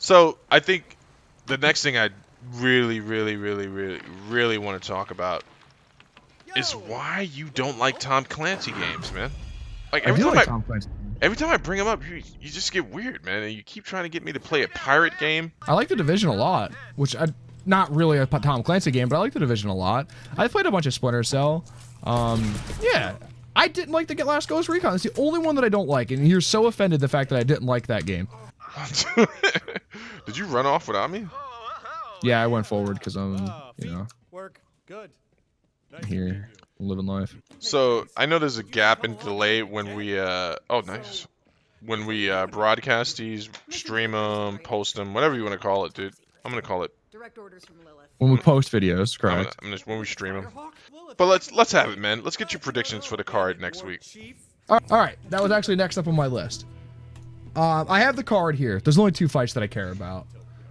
So I think the next thing I really want to talk about is why you don't like Tom Clancy games, man. Like I do like Tom Clancy. every time I bring him up, you just get weird, man, and you keep trying to get me to play a pirate game. I like The Division a lot, which not really a Tom Clancy game, but I like The Division a lot. I played a bunch of Splinter Cell. Yeah, I didn't like the last Ghost Recon. It's the only one that I don't like, and you're so offended the fact that I didn't like that game. Did you run off without me? Yeah, I went forward because I'm, Work good. here living life. So I know there's a gap in delay when we when we broadcast these, stream them, post them, whatever you want to call it, dude. I'm gonna call it Direct orders from Lilith. When we post videos, correct? when we stream them. But let's have it, man. Let's get your predictions for the card next week. All right, that was actually next up on my list. I have the card here. There's only 2 fights that I care about.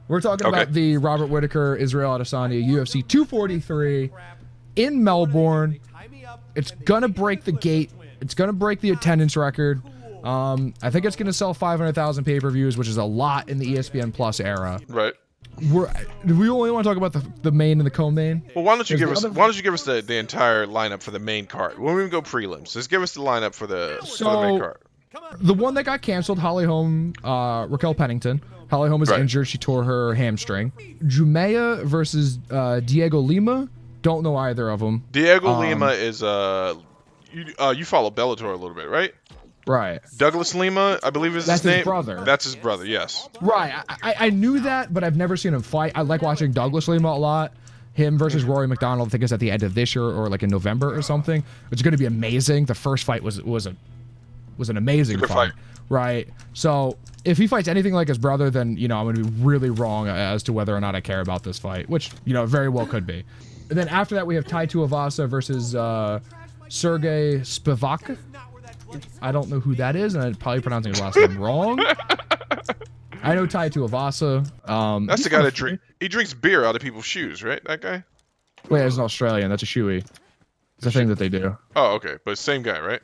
We're talking about the Robert Whittaker, Israel Adesanya UFC 243 in Melbourne. It's gonna break the gate. It's gonna break the attendance record. I think it's gonna sell 500,000 pay-per-views, which is a lot in the ESPN Plus era. Right. Do we only want to talk about the main and the co-main? Well, why don't you give us the entire lineup for the main card? When we go prelims, just give us the lineup for the main card. The one that got canceled, Holly Holm, Raquel Pennington. Holly Holm is injured. She tore her hamstring. Jumea versus Diego Lima. Don't know either of them. Diego Lima is you follow Bellator a little bit, right? Right. Douglas Lima, I believe is his name. That's his brother. That's his brother, yes. Right. I knew that, but I've never seen him fight. I like watching Douglas Lima a lot. Him versus Rory McDonald, I think it's at the end of this year or like in November or something. It's going to be amazing. The first fight was an amazing fight. Right. So if he fights anything like his brother, then, I'm going to be really wrong as to whether or not I care about this fight, which, very well could be. And then after that, we have Tai Tuivasa versus Sergey Spivak. I don't know who that is, and I'm probably pronouncing his last name wrong. I know Tai Tuivasa. That's the guy that he drinks beer out of people's shoes, right? That guy? Wait, that's an Australian. That's a shoey. It's a thing that they do. Oh, okay. But same guy, right?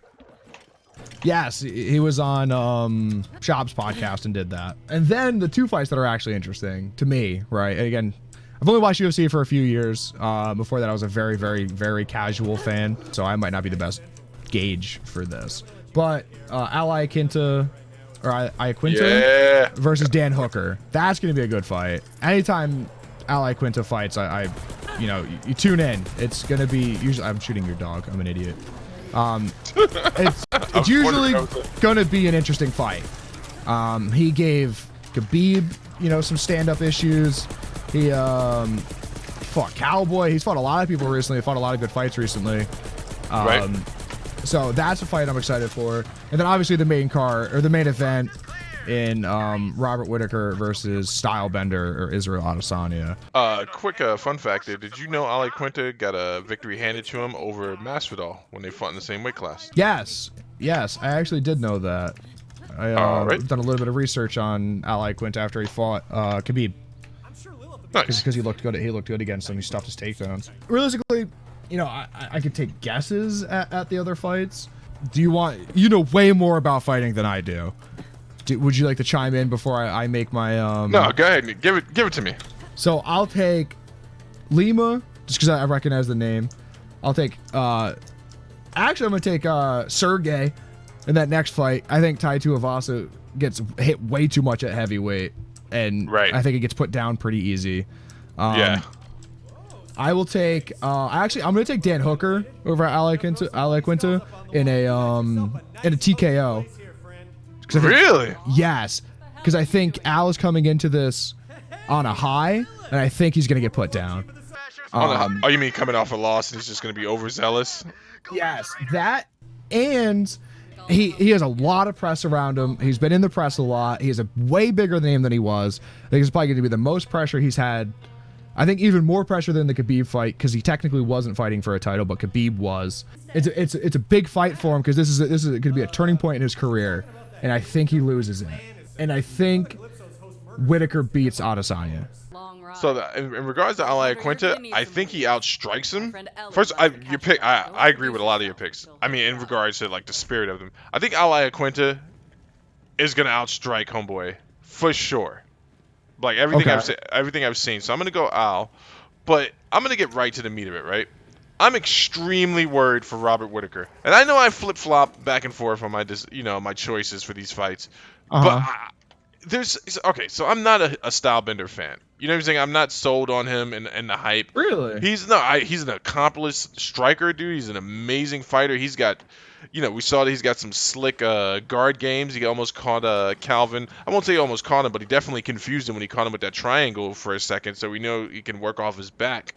Yes, he was on Shop's podcast and did that. And then the 2 fights that are actually interesting to me, right? And again, I've only watched UFC for a few years. Before that, I was a very casual fan, so I might not be the best gauge for this. But Ali Quinta versus Dan Hooker. That's going to be a good fight. Anytime Ali Quinta fights, you tune in. It's going to be usually. I'm shooting your dog. I'm an idiot. It's usually going to be an interesting fight. He gave Khabib, some stand-up issues. He fought Cowboy. He's fought a lot of people recently. He fought a lot of good fights recently. Right. So that's a fight I'm excited for. And then obviously the main event in Robert Whittaker versus Stylebender or Israel Adesanya. Quick fun fact there. Did you know Ali Quinta got a victory handed to him over Masvidal when they fought in the same weight class? Yes, I actually did know that. I've done a little bit of research on Ali Quinta after he fought Khabib. Nice. Because he looked good. He looked good against him. He stuffed his takedowns. Realistically, I could take guesses at the other fights. Do you want... You know way more about fighting than I do. Would you like to chime in before I make my... No, go ahead. Give it to me. So I'll take Lima, just because I recognize the name. I'll take... Actually, I'm going to take Sergey in that next fight. I think Tai Tuivasa gets hit way too much at heavyweight. And I think it gets put down pretty easy. Yeah. I will take. Actually, I'm gonna take Dan Hooker over Ali Quinta in a TKO. Really? Yes, because I think Al is coming into this on a high, and I think he's gonna get put down. Oh, you mean coming off a loss and he's just gonna be overzealous? Yes, that, and he has a lot of press around him. He's been in the press a lot. He has a way bigger name than he was. I think it's probably going to be the most pressure he's had. I think even more pressure than the Khabib fight, because he technically wasn't fighting for a title, but Khabib was. It's a big fight for him, because this is going to be a turning point in his career, and I think he loses it. And I think Whittaker beats Adesanya. So in regards to Ali Quinta, I think he outstrikes him. First, your pick. I agree with a lot of your picks. I mean, in regards to like the spirit of them, I think Ali Quinta is gonna outstrike Homeboy for sure. Like everything I've seen. So I'm gonna go Al, but I'm gonna get right to the meat of it, right? I'm extremely worried for Robert Whittaker, and I know I flip flop back and forth on my choices for these fights, but okay. So I'm not a Stylebender fan. You know what I'm saying? I'm not sold on him and the hype. Really? He's an accomplished striker, dude. He's an amazing fighter. He's got, we saw that he's got some slick guard games. He almost caught Calvin. I won't say he almost caught him, but he definitely confused him when he caught him with that triangle for a second. So we know he can work off his back.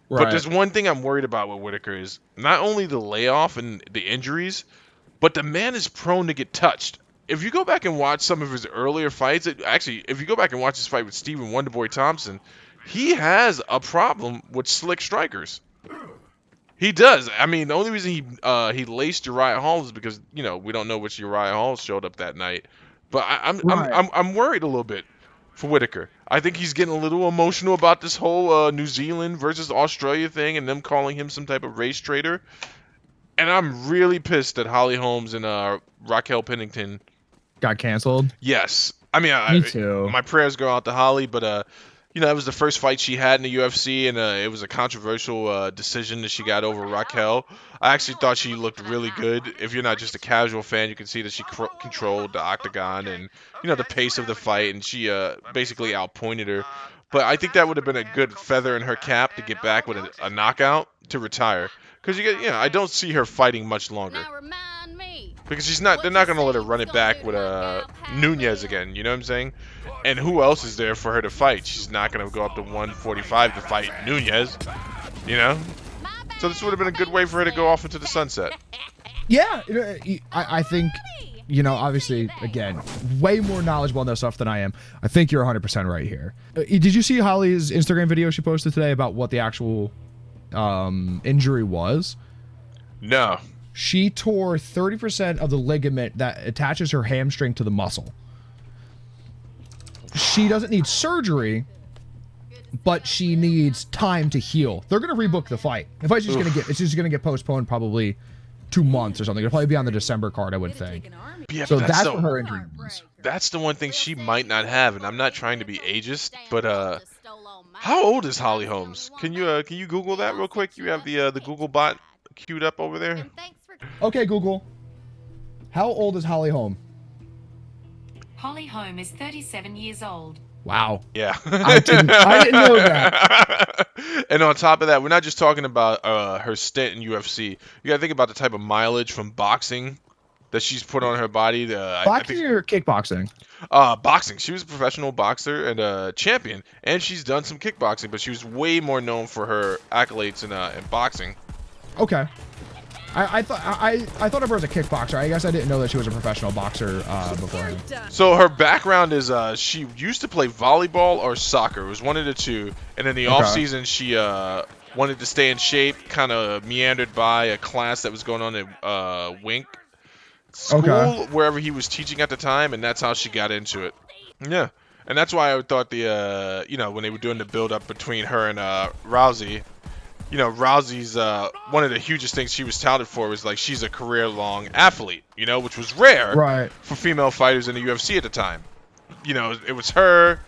Right. But there's one thing I'm worried about with Whittaker is not only the layoff and the injuries, but the man is prone to get touched. If you go back and watch some of his earlier fights, if you go back and watch his fight with Stephen Wonderboy Thompson, he has a problem with slick strikers. He does. I mean, the only reason he laced Uriah Hall is because we don't know which Uriah Hall showed up that night. But I'm worried a little bit for Whittaker. I think he's getting a little emotional about this whole New Zealand versus Australia thing and them calling him some type of race traitor. And I'm really pissed that Holly Holmes and Raquel Pennington got canceled. Yes. I mean, me too. My prayers go out to Holly, but it was the first fight she had in the UFC, and it was a controversial decision that she got over Raquel. I actually thought she looked really good. If you're not just a casual fan, you can see that she controlled the octagon and the pace of the fight, and she basically outpointed her. But I think that would have been a good feather in her cap to get back with a knockout to retire, because I don't see her fighting much longer. Because they're not going to let her run it back with Nunez again, you know what I'm saying? And who else is there for her to fight? She's not going to go up to 145 to fight Nunez, So this would have been a good way for her to go off into the sunset. Yeah, I think, obviously, again, way more knowledgeable on this stuff than I am. I think you're 100% right here. Did you see Holly's Instagram video she posted today about what the actual injury was? No. She tore 30% of the ligament that attaches her hamstring to the muscle. She doesn't need surgery, but she needs time to heal. They're gonna rebook the fight. The fight's just gonna get postponed probably 2 months or something. It'll probably be on the December card, I would think. Yeah, so that's what her injury was. That's the one thing she might not have, and I'm not trying to be ageist, but how old is Holly Holmes? Can you Google that real quick? You have the Google bot queued up over there? Okay, Google. How old is Holly Holm? Holly Holm is 37 years old. Wow. Yeah. I didn't know that. And on top of that, we're not just talking about her stint in UFC. You gotta think about the type of mileage from boxing that she's put on her body. Boxing or kickboxing? Boxing. She was a professional boxer and a champion, and she's done some kickboxing, but she was way more known for her accolades in boxing. Okay. I thought of her as a kickboxer. I guess I didn't know that she was a professional boxer beforehand. So her background is she used to play volleyball or soccer. It was one of the two. And in the off season, she wanted to stay in shape. Kind of meandered by a class that was going on at Wink School, wherever he was teaching at the time, and that's how she got into it. Yeah, and that's why I thought when they were doing the build up between her and Rousey. Rousey's one of the hugest things she was touted for was like she's a career-long athlete, which was rare for female fighters in the UFC at the time. It was her,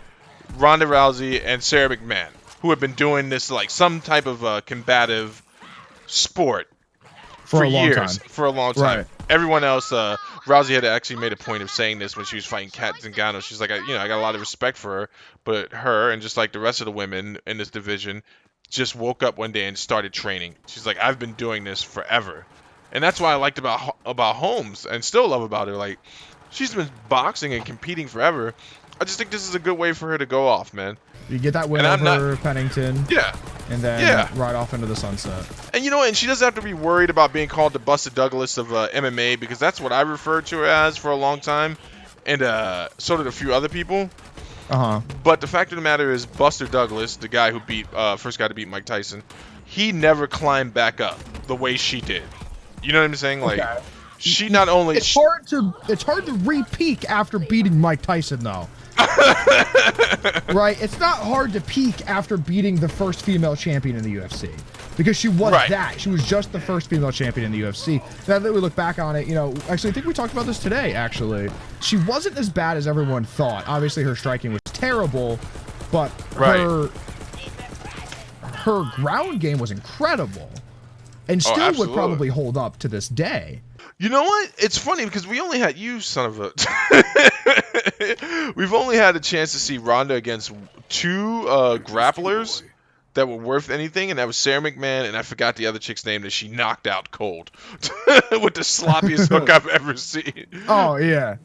Ronda Rousey, and Sarah McMahon who had been doing this like some type of combative sport for years, for a long time. Everyone else, Rousey had actually made a point of saying this when she was fighting Kat Zingano. She's like, I got a lot of respect for her, but her and just like the rest of the women in this division just woke up one day and started training. She's like, I've been doing this forever. And that's what I liked about Holmes and still love about her. Like, she's been boxing and competing forever. I just think this is a good way for her to go off, man. You get that win over Pennington. Yeah. And then ride off into the sunset. And and she doesn't have to be worried about being called the Buster Douglas of MMA, because that's what I referred to her as for a long time. And so did a few other people. But the fact of the matter is, Buster Douglas, the guy who first guy to beat Mike Tyson, he never climbed back up the way she did. You know what I'm saying? Like, she not only it's hard to re-peak after beating Mike Tyson, though. Right? It's not hard to peak after beating the first female champion in the UFC, because she was that. She was just the first female champion in the UFC. Now that we look back on it, actually, I think we talked about this today, actually. She wasn't as bad as everyone thought. Obviously, her striking was terrible, but Right. her ground game was incredible, and still would absolutely. probably hold up to this day. You know what? It's funny because we only had you, son of a. We've only had a chance to see Ronda against two grapplers that were worth anything, and that was Sarah McMahon, and I forgot the other chick's name that she knocked out cold with the sloppiest hook I've ever seen. Oh yeah.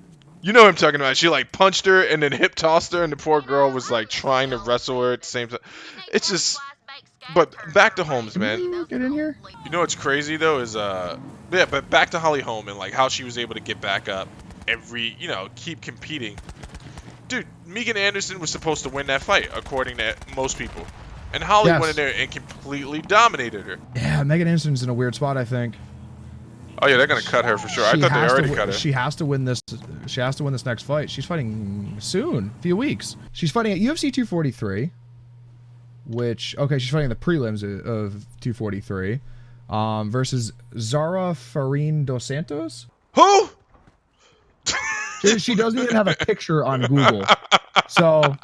You know what I'm talking about. She like punched her and then hip tossed her, and the poor girl was like trying to wrestle her at the same time. It's just. But back to Holmes, man. Ooh, get in here. You know what's crazy though is yeah, but back to Holly Holm and like how she was able to get back up keep competing. Dude, Megan Anderson was supposed to win that fight according to most people. And Holly Yes. went in there and completely dominated her. Yeah, Megan Anderson's in a weird spot, I think. Oh yeah, they're gonna cut her for sure. I She thought they has to already wi- cut her. She has to win this. She has to win this next fight. She's fighting soon, a few weeks. She's fighting at UFC 243, which she's fighting the prelims of 243, versus Zara Farin dos Santos. Who? She doesn't even have a picture on Google, so